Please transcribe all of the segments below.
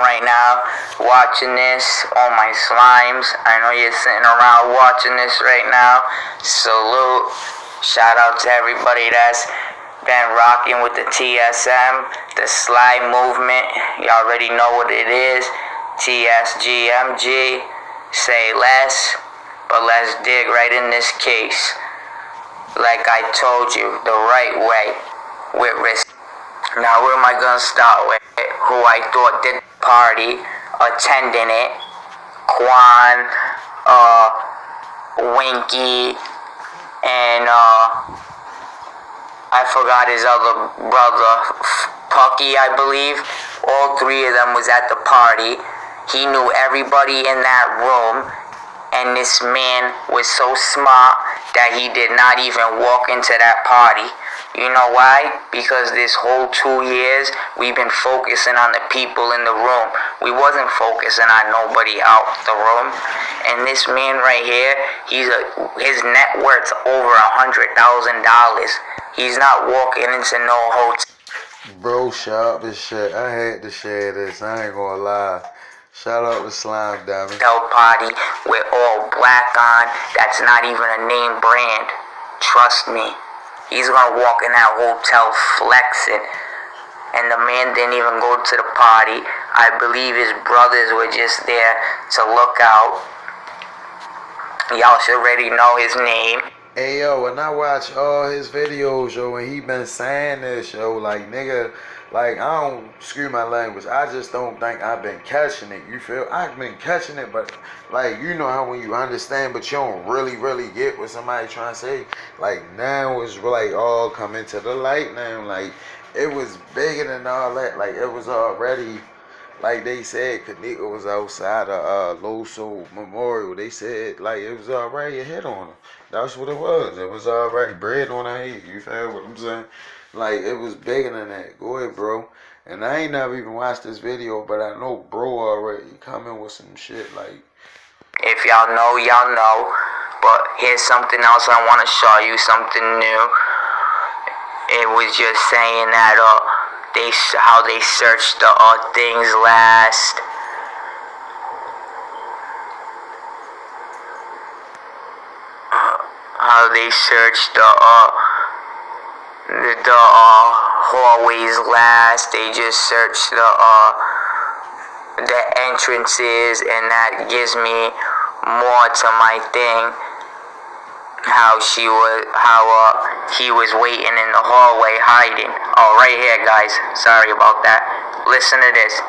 right now watching this, all my slimes. I know you're sitting around watching this right now. Salute. Shout out to everybody that's been rocking with the TSM, the slime movement. You already know what it is. TSGMG. Say less, but let's dig right in this case. Like I told you, the right way, with risk. Now, where am I gonna start with? Who I thought did the party, attending it. Quan, Winky, and I forgot his other brother, Pucky, I believe. All three of them was at the party. He knew everybody in that room, and this man was so smart that he did not even walk into that party. You know why? Because this whole 2 years, we've been focusing on the people in the room. We wasn't focusing on nobody out the room. And this man right here, his net worth's over $100,000. He's not walking into no hotel. Bro, shout out this shit. I had to share this. I ain't gonna lie. Shout out to Slime Diamond. Party with all black on. That's not even a name brand. Trust me. He's gonna walk in that hotel flexing. And the man didn't even go to the party. I believe his brothers were just there to look out. Y'all should already know his name. Hey yo, when I watch all his videos, yo, and he been saying this, yo, like nigga, like I don't screw my language. I just don't think I've been catching it. You feel? I've been catching it, but like you know how when you understand, but you don't really get what somebody trying to say. Like now it's like all coming to the light now. Like it was bigger than all that. Like it was already. Like they said, Kenneka was outside of Loso Memorial. They said like it was already a hit on her. That's what it was. It was already bread on her head. You feel what I'm saying? Like it was bigger than that. Go ahead, bro. And I ain't never even watched this video, but I know bro already coming with some shit like. If y'all know, y'all know. But here's something else I want to show you. Something new. It was just saying that how they searched the things last. How they searched the hallways last. They just searched the entrances, and that gives me more to my thing. How he was waiting in the hallway hiding. Oh, right here, guys. Sorry about that. Listen to this.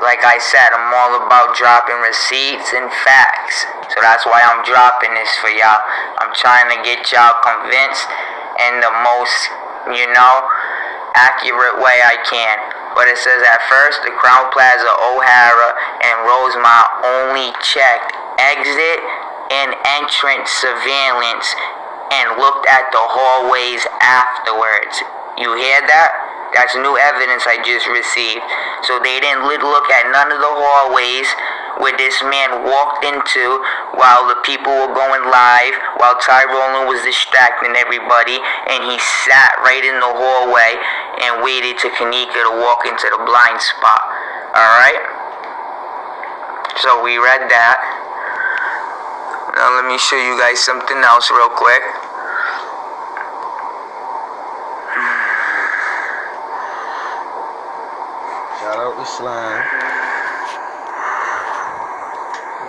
Like I said, I'm all about dropping receipts and facts. So that's why I'm dropping this for y'all. I'm trying to get y'all convinced in the most, accurate way I can. But it says at first, the Crown Plaza, O'Hara, and Rosemont only checked exit and entrance surveillance and looked at the hallways afterwards. You hear that? That's new evidence I just received. So they didn't look at none of the hallways where this man walked into while the people were going live, while Tyrone was distracting everybody, and he sat right in the hallway and waited to Kenneka to walk into the blind spot. Alright? So we read that. Now let me show you guys something else real quick. Shout out to Slime.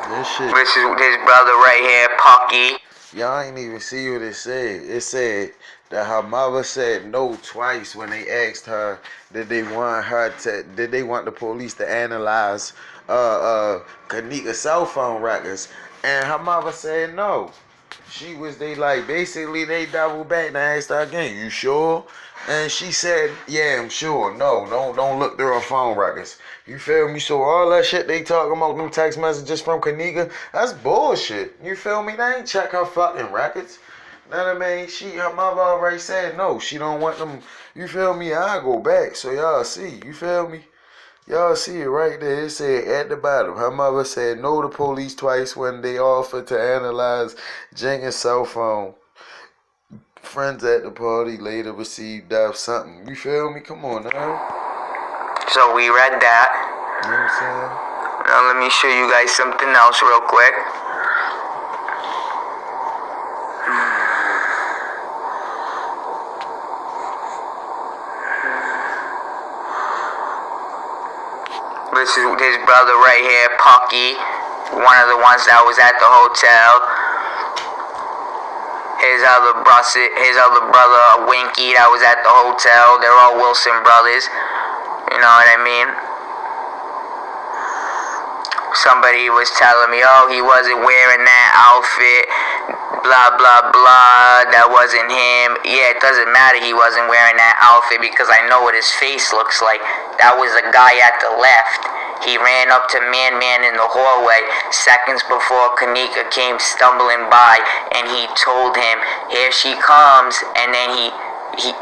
This shit. This is his brother right here, Pucky. Y'all ain't even see what it said. It said that her mother said no twice when they asked her did they want the police to analyze Kenneka's cell phone records. And her mother said no. Basically they doubled back and asked her again, you sure? And she said, yeah, I'm sure. No, don't look through her phone records. You feel me? So all that shit they talking about, them text messages from Kenneka, that's bullshit. You feel me? They ain't check her fucking records. Know what I mean? Her mother already said no, she don't want them. You feel me? I go back so y'all see. You feel me? Y'all see it right there. It said at the bottom. Her mother said no to police twice when they offered to analyze Jenkins' cell phone. Friends at the party later received death something. You feel me? Come on now. So we read that. You know what I'm saying? Now let me show you guys something else real quick. This is his brother right here, Pucky, one of the ones that was at the hotel. His other brother, Winky, that was at the hotel. They're all Wilson brothers. You know what I mean? Somebody was telling me, oh, he wasn't wearing that outfit, blah, blah, blah, that wasn't him. Yeah, it doesn't matter he wasn't wearing that outfit because I know what his face looks like. That was the guy at the left. He ran up to Man in the hallway seconds before Kenneka came stumbling by, and he told him, here she comes, and then he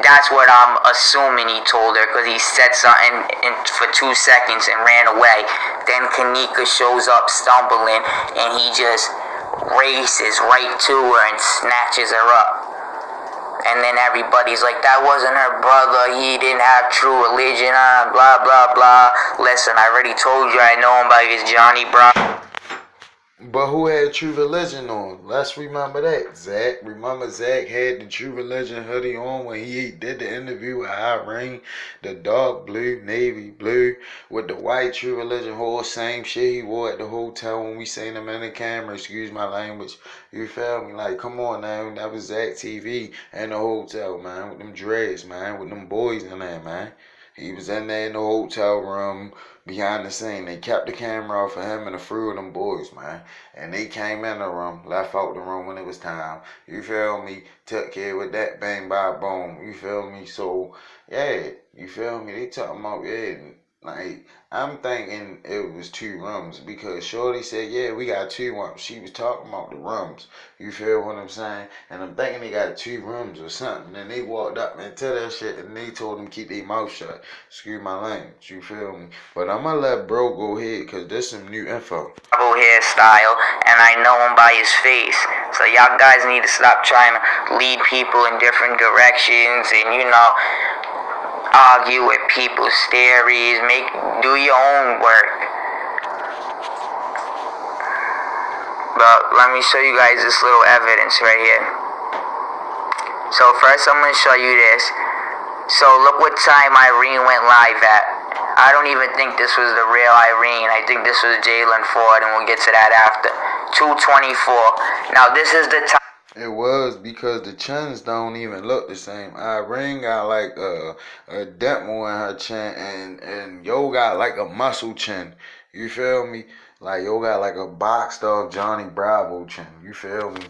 that's what I'm assuming he told her, because he said something for 2 seconds and ran away. Then Kenneka shows up stumbling, and he just races right to her and snatches her up. And then everybody's like, that wasn't her brother, he didn't have true religion on, blah, blah, blah. Listen, I already told you I know him by his Johnny Brown. But who had True Religion on? Let's remember that. Zach. Remember Zach had the True Religion hoodie on when he did the interview with Irene. The dark blue, navy blue, with the white True Religion whole same shit he wore at the hotel when we seen him in the camera. Excuse my language. You feel me? Like, come on now. That was Zach TV in the hotel, man. With them dreads, man. With them boys in there, man. He was in there in the hotel room behind the scene. They kept the camera off of him and a few of them boys, man. And they came in the room, left out the room when it was time. You feel me? Took care with that, bang, by boom. You feel me? So, yeah, you feel me? They talking about, yeah, like, I'm thinking it was 2 rooms because Shorty said, yeah, we got 2 rooms. She was talking about the rooms. You feel what I'm saying? And I'm thinking they got 2 rooms or something. And they walked up into that shit and they told them keep their mouth shut. Excuse my language. You feel me? But I'm going to let bro go ahead because there's some new info. Hairstyle, and I know him by his face. So y'all guys need to stop trying to lead people in different directions and, you know, argue with people's theories. Do your own work. But let me show you guys this little evidence right here. So first I'm going to show you this. So look what time Irene went live at. I don't even think this was the real Irene. I think this was Jalen Ford, and we'll get to that after. 2:24. Now this is the time. It was because the chins don't even look the same. Irene got like a demo in her chin, and Yo got like a muscle chin. You feel me? Like Yo got like a boxed off Johnny Bravo chin. You feel me?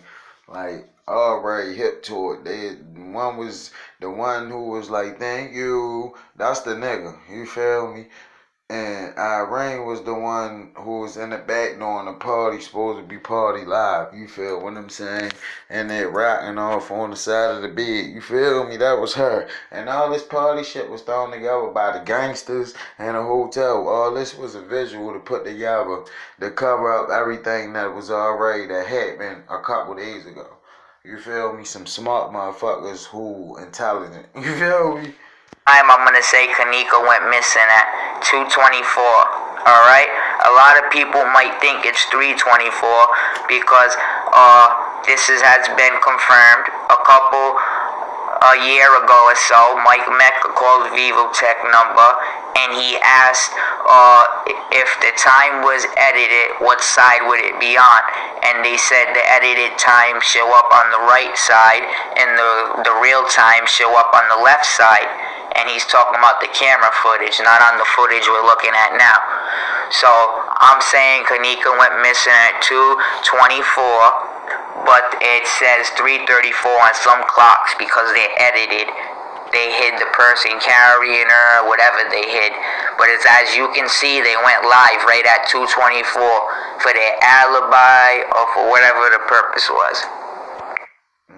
Like already hip to it. One was the one who was like, thank you. That's the nigga. You feel me? And Irene was the one who was in the back doing the party, supposed to be party live. You feel what I'm saying? And they rocking off on the side of the bed. You feel me? That was her. And all this party shit was thrown together by the gangsters and the hotel. All this was a visual to put together to cover up everything that was already that happened a couple days ago. You feel me? Some smart motherfuckers who intelligent. You feel me? I'm gonna say Kenneka went missing at 2:24. Alright? A lot of people might think it's 3:24 because this has been confirmed. A year ago or so, Mike Mecca called Vivotech number and he asked if the time was edited, what side would it be on? And they said the edited time show up on the right side and the real time show up on the left side. And he's talking about the camera footage, not on the footage we're looking at now. So I'm saying Kenneka went missing at 2:24, but it says 3:34 on some clocks because they're edited. They hid the person carrying her, whatever they hid. But it's, as you can see, they went live right at 2:24 for their alibi or for whatever the purpose was.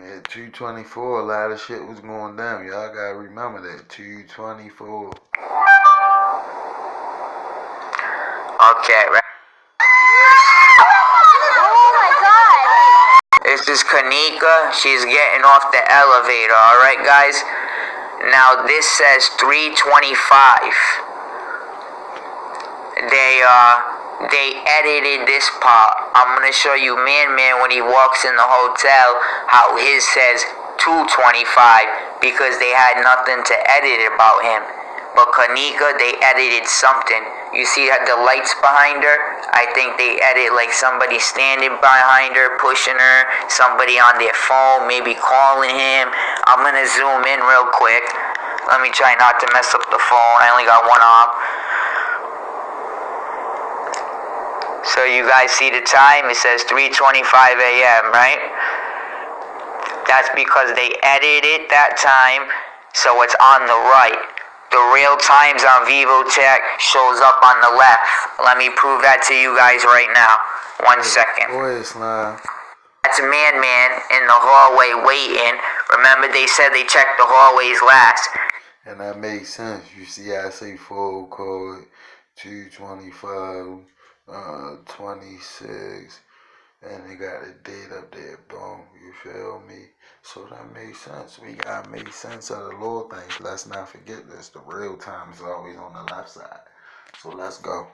Yeah, 2:24, a lot of shit was going down. Y'all gotta remember that. 2:24. Okay, right. Oh my god! This is Kenneka. She's getting off the elevator, alright guys? Now this says 3:25. they edited this part. I'm gonna show you Man when he walks in the hotel how his says 225 because they had nothing to edit about him. But Kenneka, they edited something. You see the lights behind her? I think they edit like somebody standing behind her, pushing her, somebody on their phone, maybe calling him. I'm gonna zoom in real quick. Let me try not to mess up the phone. I only got one off. So you guys see the time? It says 3:25 a.m., right? That's because they edited that time so it's on the right. The real times on VivoCheck shows up on the left. Let me prove that to you guys right now. 1 second. That's Man in the hallway waiting. Remember they said they checked the hallways last. And that makes sense. You see, I say full code 225, 26, and they got a date up there. Boom. You feel me? So that makes sense. We gotta make sense of the little things. Let's not forget this. The real time is always on the left side. So let's go.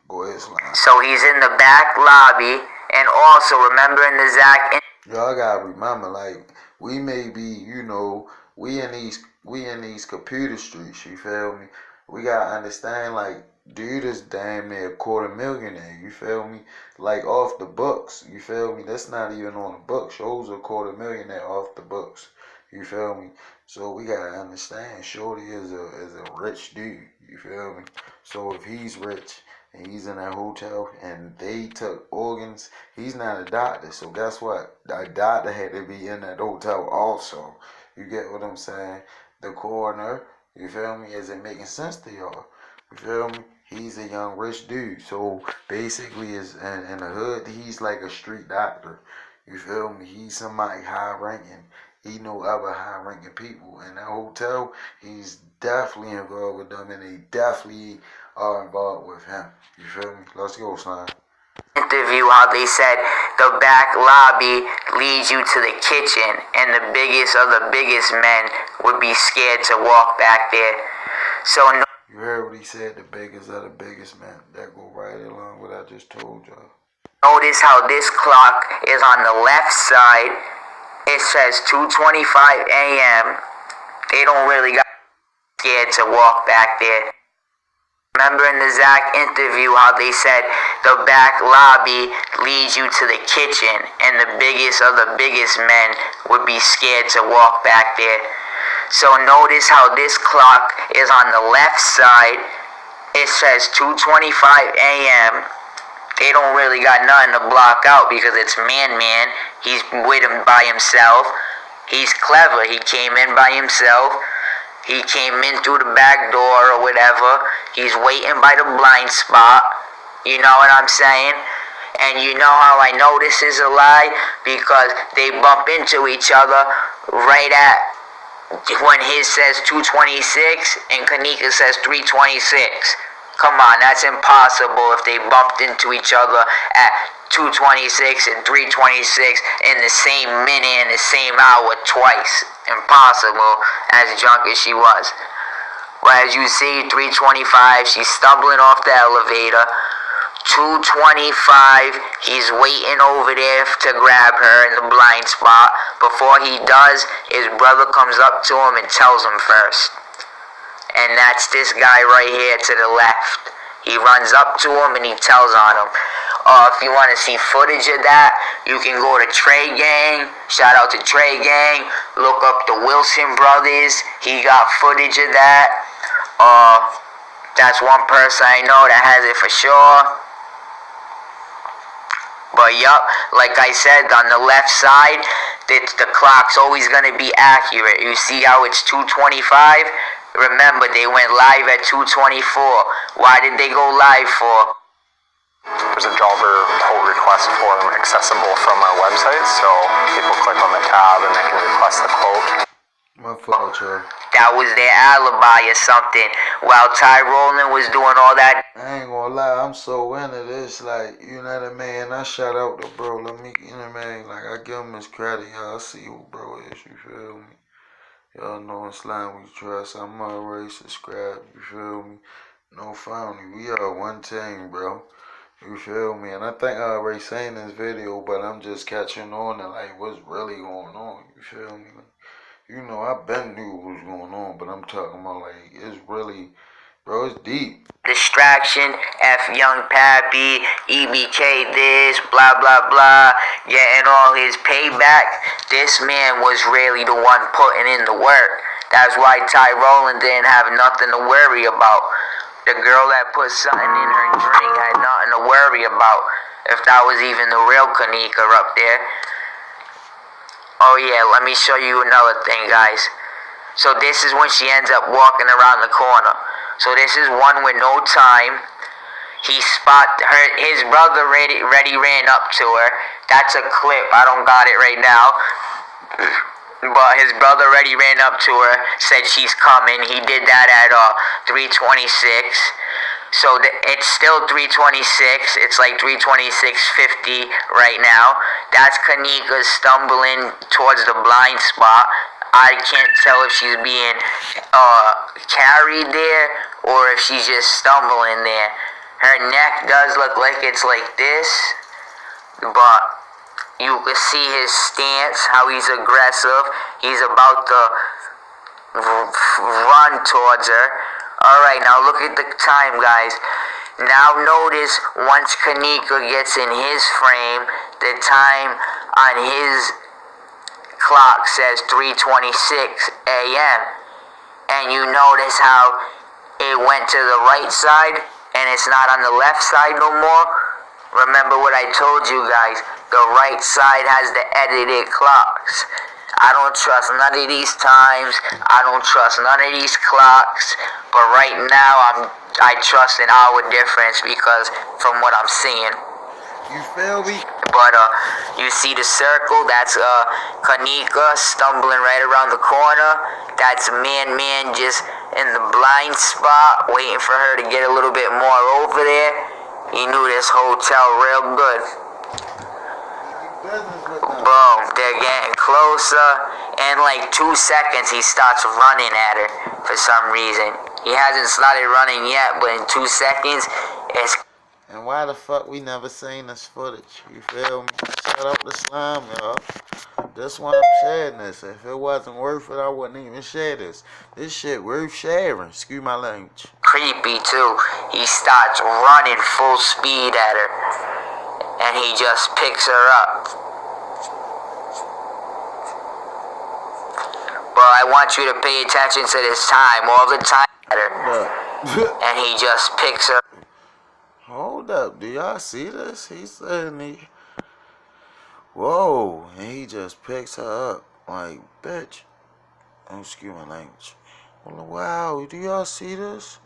Go ahead, Slime. So he's in the back lobby, and also remember in the Zach. Y'all gotta remember, like, we may be, you know, we in these computer streets. You feel me? We gotta understand, like, dude is damn near $250,000. You feel me? Like off the books. You feel me? That's not even on the books. Shows $250,000 off the books. You feel me? So we gotta understand, Shorty is a rich dude. You feel me? So if he's rich and he's in that hotel and they took organs, he's not a doctor. So guess what? A doctor had to be in that hotel also. You get what I'm saying? The coroner, you feel me, isn't making sense to y'all. You feel me? He's a young rich dude. So basically is in the hood, he's like a street doctor. You feel me? He's somebody high ranking. He know other high ranking people. In that hotel, he's definitely involved with them and they definitely are involved with him. You feel me? Let's go, Slime. Interview how they said the back lobby leads you to the kitchen and the biggest of the biggest men would be scared to walk back there. So no. You heard what he said, the biggest of the biggest men. That go right along with what I just told y'all. Notice how this clock is on the left side. It says 2:25 a.m. They don't really got scared to walk back there. Remember in the Zach interview how they said the back lobby leads you to the kitchen and the biggest of the biggest men would be scared to walk back there. So notice how this clock is on the left side. It says 2:25 a.m. They don't really got nothing to block out because it's Man. He's with him by himself. He's clever. He came in by himself. He came in through the back door or whatever. He's waiting by the blind spot. You know what I'm saying? And you know how I know this is a lie? Because they bump into each other right at when his says 226 and Kenneka says 326. Come on, that's impossible if they bumped into each other at 226 and 326 in the same minute and the same hour twice. Impossible, as drunk as she was. But as you see, 325, she's stumbling off the elevator. 225, he's waiting over there to grab her in the blind spot. Before he does, his brother comes up to him and tells him first. And that's this guy right here to the left. He runs up to him and he tells on him. If you want to see footage of that, you can go to Trey Gang. Shout out to Trey Gang. Look up the Wilson brothers. He got footage of that. That's one person I know that has it for sure. But yup, like I said, on the left side, the clock's always going to be accurate. You see how it's 2:25? Remember, they went live at 2:24. Why did they go live for? There's a jobber pull request form accessible from our website, so people click on the tab and they can request the quote. My fault, Joe. That was their alibi or something. While Ty Rowland was doing all that. I ain't gonna lie, I'm so into this, like, you know what I mean? I shout out to bro, let me, you know what I mean? Like, I give him his credit, y'all see who bro is, you feel me? Y'all know in Slime we trust, I'm already subscribed, you feel me? No phony. We are one team, bro. You feel me? And I think I already seen this video, but I'm just catching on to like what's really going on. You feel me? You know, I been knew what was going on, but I'm talking about like it's really, bro, it's deep. Distraction, F Young Pappy, EBK this, blah blah blah, getting all his payback. This man was really the one putting in the work. That's why Ty Rowland didn't have nothing to worry about. The girl that put something in her drink had nothing to worry about. If that was even the real Kenneka up there. Oh yeah, let me show you another thing, guys. So this is when she ends up walking around the corner. So this is one with no time. He his brother ready ran up to her. That's a clip, I don't got it right now. But his brother already ran up to her, said she's coming. He did that at 3:26. So it's still 3:26. It's like 3:26:50 right now. That's Kenneka stumbling towards the blind spot. I can't tell if she's being carried there or if she's just stumbling there. Her neck does look like it's like this, but you can see his stance, how he's aggressive. He's about to run towards her. Alright, now look at the time, guys. Now notice, once Kenneka gets in his frame, the time on his clock says 3:26 a.m. And you notice how it went to the right side, and it's not on the left side no more? Remember what I told you guys, the right side has the edited clocks. I don't trust none of these times, I don't trust none of these clocks, but right now I trust an hour difference because from what I'm seeing. You feel me? But you see the circle, that's Kenneka stumbling right around the corner. That's man just in the blind spot, waiting for her to get a little bit more over there. He knew this hotel real good. Boom, they're getting closer. In like 2 seconds, he starts running at her for some reason. He hasn't started running yet, but in 2 seconds, it's... And why the fuck we never seen this footage? You feel me? Shut up the slime, y'all. That's why I'm sharing this. If it wasn't worth it, I wouldn't even share this. This shit worth sharing. Excuse my language. Creepy too. He starts running full speed at her, and he just picks her up. But I want you to pay attention to this time. All the time at her, and he just picks her. Hold up, do y'all see this? He's saying he... Whoa, and he just picks her up. Like, bitch. Oh, excuse my language. Wow, do y'all see this?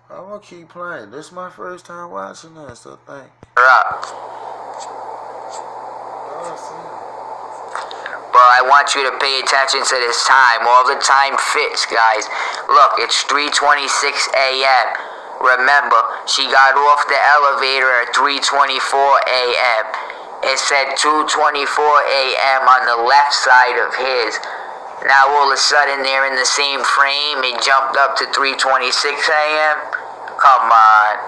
I'm gonna keep playing. This is my first time watching this, I think. Up. Y'all see it? But I want you to pay attention to this time. All the time fits, guys. Look, it's 3:26 a.m. Remember, she got off the elevator at 3:24 a.m. It said 2:24 a.m. on the left side of his. Now all of a sudden they're in the same frame. It jumped up to 3:26 a.m. Come on.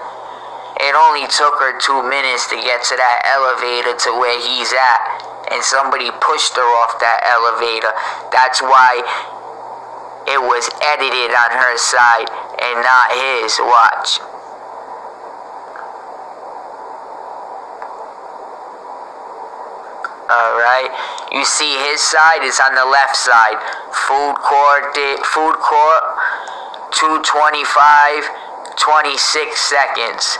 It only took her 2 minutes to get to that elevator to where he's at. And somebody pushed her off that elevator. That's why it was edited on her side and not his. Watch. Alright. You see his side is on the left side. Food court, 2:25, 26 seconds.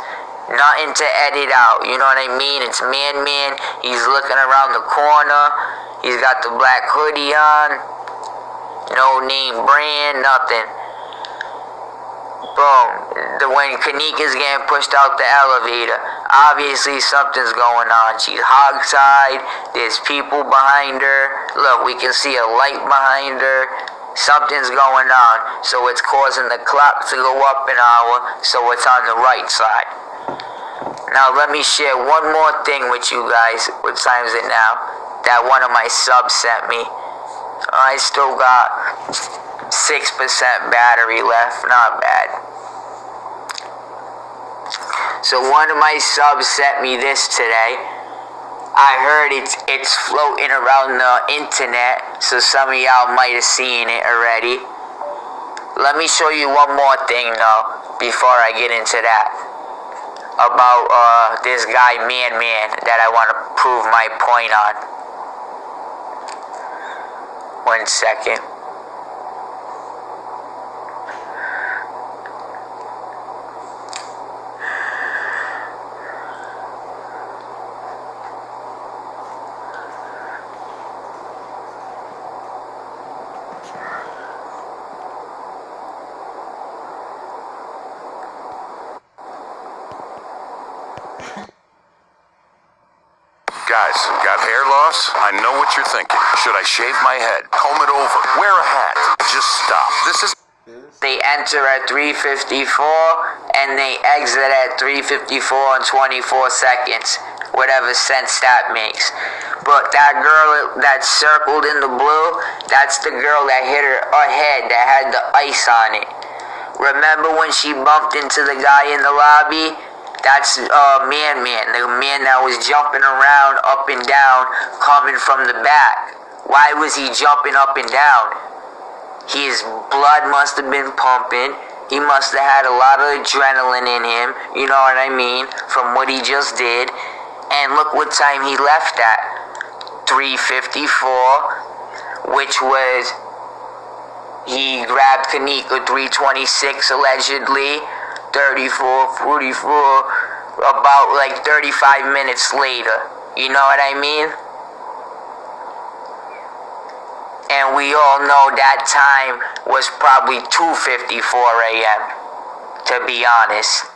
Nothing to edit out, you know what I mean? It's man. He's looking around the corner. He's got the black hoodie on. No name brand, nothing. Boom. When Kenneka's getting pushed out the elevator, obviously something's going on. She's hog-tied. There's people behind her. Look, we can see a light behind her. Something's going on. So it's causing the clock to go up an hour, so it's on the right side. Now let me share one more thing with you guys. What time is it now? That one of my subs sent me. I still got 6% battery left. Not bad. So one of my subs sent me this today. I heard it's floating around the internet, so some of y'all might have seen it already. Let me show you one more thing though, before I get into that. About this guy Man that I want to prove my point on. 1 second. Guys, got hair loss? I know what you're thinking. Should I shave my head, comb it over, wear a hat? Just stop. This is... They enter at 3:54 and they exit at 3:54 and 24 seconds. Whatever sense that makes. But that girl that circled in the blue, that's the girl that hit her head that had the ice on it. Remember when she bumped into the guy in the lobby? That's Man, the man that was jumping around up and down coming from the back. Why was he jumping up and down? His blood must have been pumping. He must have had a lot of adrenaline in him, you know what I mean, from what he just did. And look what time he left at. 3:54, which was, he grabbed Kenneka 3:26 allegedly. 34, 44, about like 35 minutes later. You know what I mean? And we all know that time was probably 2:54 a.m., to be honest.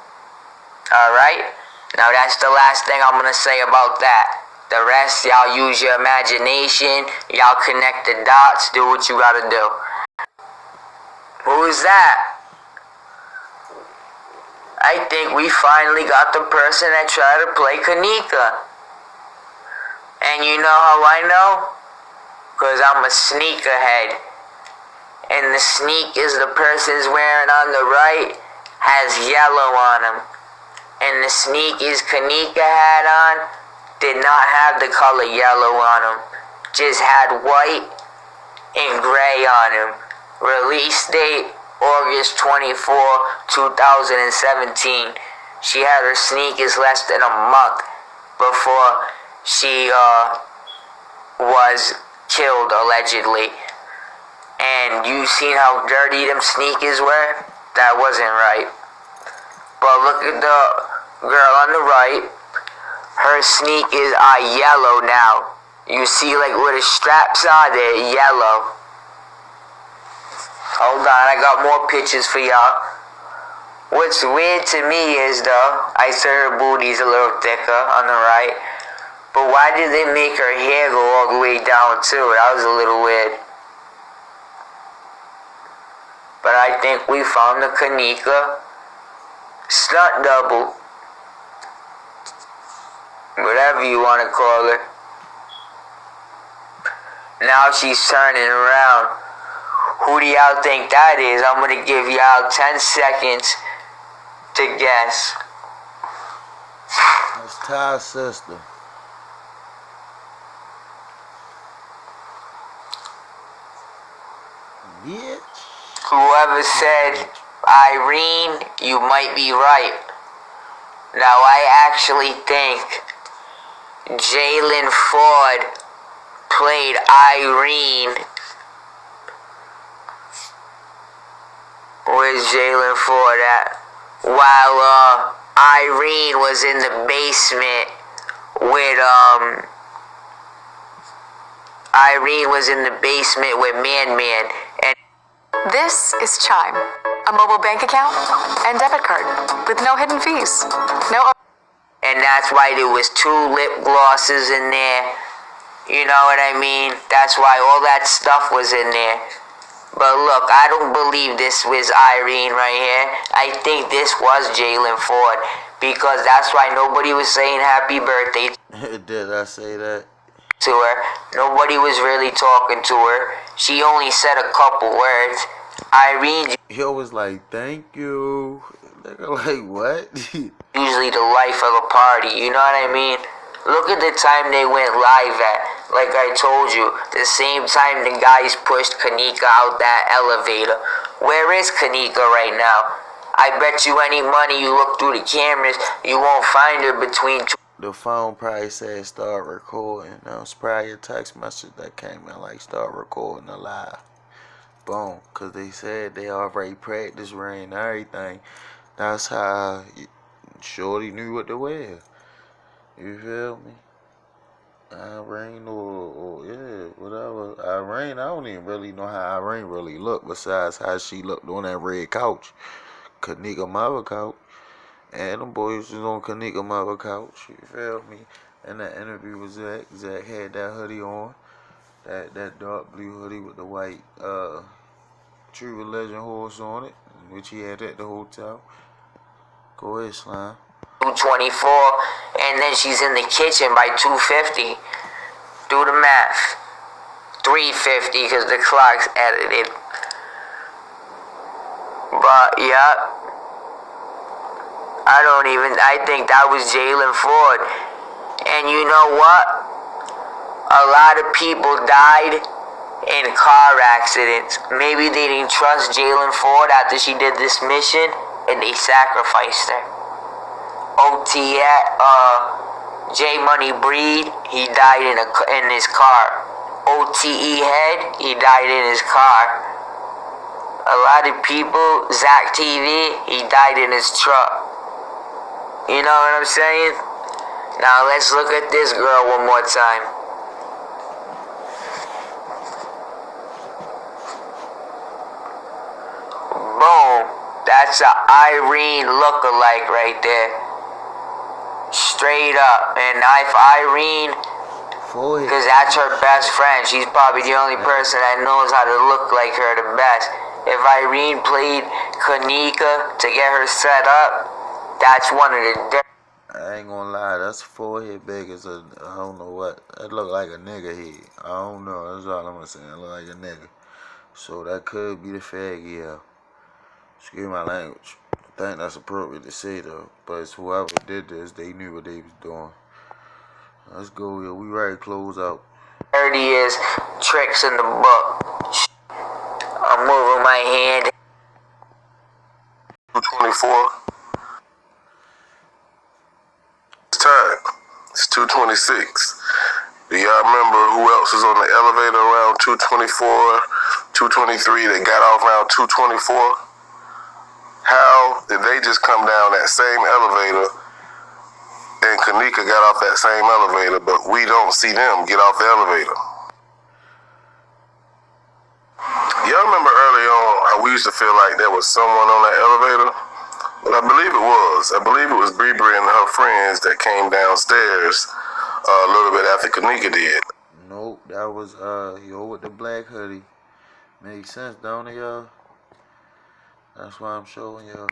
Alright? Now that's the last thing I'm gonna say about that. The rest, y'all use your imagination, y'all connect the dots, do what you gotta do. Who is that? I think we finally got the person that tried to play Kenneka. And you know how I know? Because I'm a sneakerhead. And the sneak is the person's wearing on the right has yellow on him. And the sneak is Kenneka had on did not have the color yellow on him. Just had white and gray on him. Release date August 24, 2017. She had her sneakers less than a month before she was killed, allegedly. And you seen how dirty them sneakers were? That wasn't right. But look at the girl on the right. Her sneakers are yellow now. You see like where the straps are, they're yellow. Hold on, I got more pictures for y'all. What's weird to me is though, I said her booty's a little thicker on the right. But why did they make her hair go all the way down too? That was a little weird. But I think we found the Kenneka stunt double. Whatever you want to call her. Now she's turning around. Who do y'all think that is? I'm going to give y'all 10 seconds to guess. That's Ty's sister. Bitch. Whoever said Irene, you might be right. Now I actually think Jalen Ford played Irene. Where's Jalen Ford at? While Irene was in the basement with Man. And This is Chime, a mobile bank account and debit card with no hidden fees. And that's why there was 2 lip glosses in there. You know what I mean? That's why all that stuff was in there. But look, I don't believe this was Irene right here. I think this was Jalen Ford. Because that's why nobody was saying happy birthday Did I say that? to her. Nobody was really talking to her. She only said a couple words. Irene He was like, thank you. Nigga, like, what? Usually the life of the party, you know what I mean? Look at the time they went live at. Like I told you, the same time the guys pushed Kenneka out that elevator. Where is Kenneka right now? I bet you any money you look through the cameras, you won't find her between two. The phone probably said start recording. It's probably a text message that came in like start recording a live. Boom. Because they said they already practiced rain and everything. That's how Shorty knew what to wear. You feel me? Irene or yeah, whatever. Irene, I don't even really know how Irene really looked besides how she looked on that red couch. Kenneka mother couch. And them boys was on Kenneka mother couch. You feel me? And that interview was Zach. Zach had that hoodie on. That dark blue hoodie with the white True Religion horse on it, which he had at the hotel. Go ahead, Slime. 224, and then she's in the kitchen by 250. Do the math. 350 because the clock's edited. But yeah, I think that was Jalen Ford. And you know what? A lot of people died in car accidents. Maybe they didn't trust Jalen Ford after she did this mission, and they sacrificed her. J Money Breed, he died in his car. OTE Head, he died in his car. A lot of people, Zach TV, he died in his truck. You know what I'm saying? Now let's look at this girl one more time. Boom. That's a Irene lookalike right there. Straight up. And if Irene, because that's her best friend, she's probably the only person that knows how to look like her the best. If Irene played Kenneka to get her set up, that's one of the... I ain't gonna lie, that's forehead big as a, I don't know what. That look like a nigga head. I don't know, that's all I'm gonna say. It look like a nigga. So that could be the fag, yeah. Excuse my language. I think that's appropriate to say though. But it's whoever did this, they knew what they was doing. Let's go, yo. We ready to close out. 30 years, tricks in the book. I'm moving my hand. 224. It's time. It's 226. Do y'all remember who else was on the elevator around 224, 223 that got off around 224? How did they just come down that same elevator and Kenneka got off that same elevator, but we don't see them get off the elevator? Y'all remember early on how we used to feel like there was someone on that elevator? Well, I believe it was. I believe it was Bree and her friends that came downstairs a little bit after Kenneka did. Nope, that was yo with the black hoodie. Makes sense, don't it, y'all? That's why I'm showing y'all.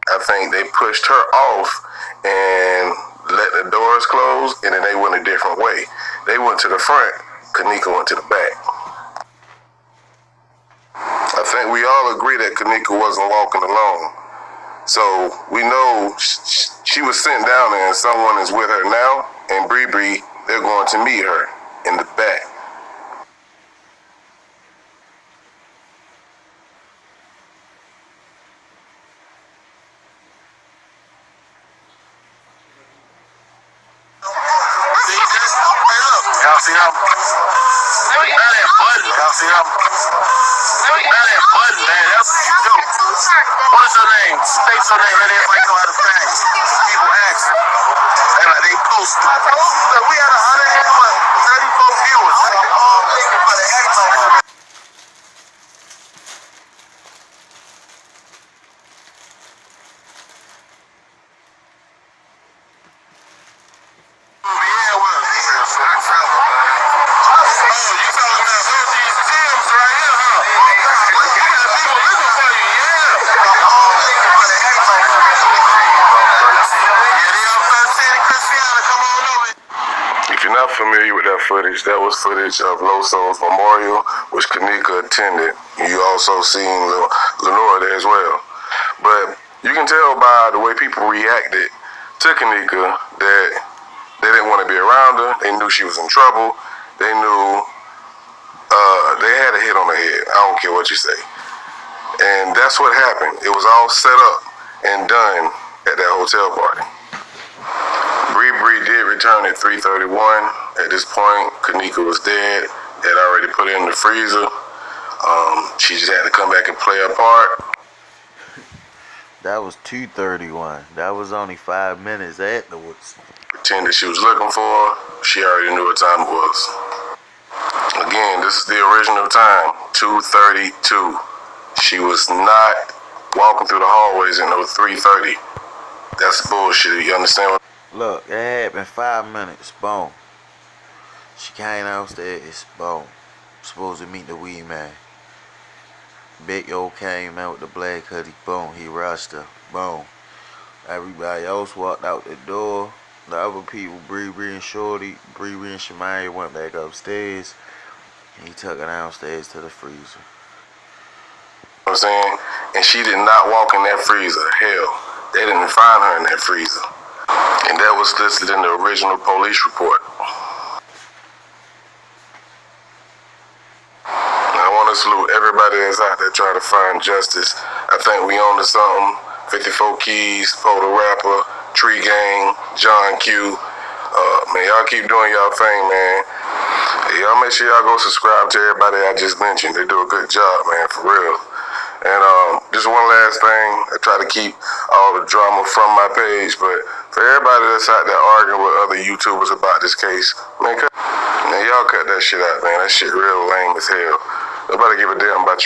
I think they pushed her off and let the doors close, and then they went a different way. They went to the front, Kenneka went to the back. I think we all agree that Kenneka wasn't walking alone. So we know she was sent down there and someone is with her now, and Bree, they're going to meet her in the back. Y'all see them? Now that button, y'all see them? Now that button, man, that's what you do. What is your name? State your name, let everybody know how to sing. People ask. They like, they post. We had 134 viewers. If you're not familiar with that footage, that was footage of Loso's memorial, which Kenneka attended. You also seen Lenora there as well. But You can tell by the way people reacted to Kenneka that they didn't want to be around her. They knew she was in trouble. They knew they had a hit on her head. I don't care what you say. And that's what happened. It was all set up and done at that hotel party. Bree did return at 3:31. At this point, Kenneka was dead. They had already put her in the freezer. She just had to come back and play her part. That was 2:31. That was only 5 minutes afterwards. Pretended she was looking for her. She already knew what time it was. Again, this is the original time, 2:32. She was not walking through the hallways at no 3:30. That's bullshit. You understand? Look, it happened 5 minutes. Boom. She came downstairs. Boom. Supposed to meet the weed man. Big O came out with the black hoodie. Boom. He rushed her. Boom. Everybody else walked out the door. The other people, Bree and Shorty, Bree and Shemaya went back upstairs. And he took her downstairs to the freezer. You know what I'm saying? And she did not walk in that freezer. Hell, they didn't find her in that freezer. And that was listed in the original police report. I want to salute everybody that's out there trying to find justice. I think we on to something. 54 Keys, Photo Rapper, Tree Gang, John Q. Man, y'all keep doing y'all thing, man. Hey, y'all make sure y'all go subscribe to everybody I just mentioned. They do a good job, man, for real. And just one last thing. I try to keep all the drama from my page, but for everybody that's out there arguing with other YouTubers about this case, man, y'all cut that shit out, man. That shit real lame as hell. Nobody give a damn about you.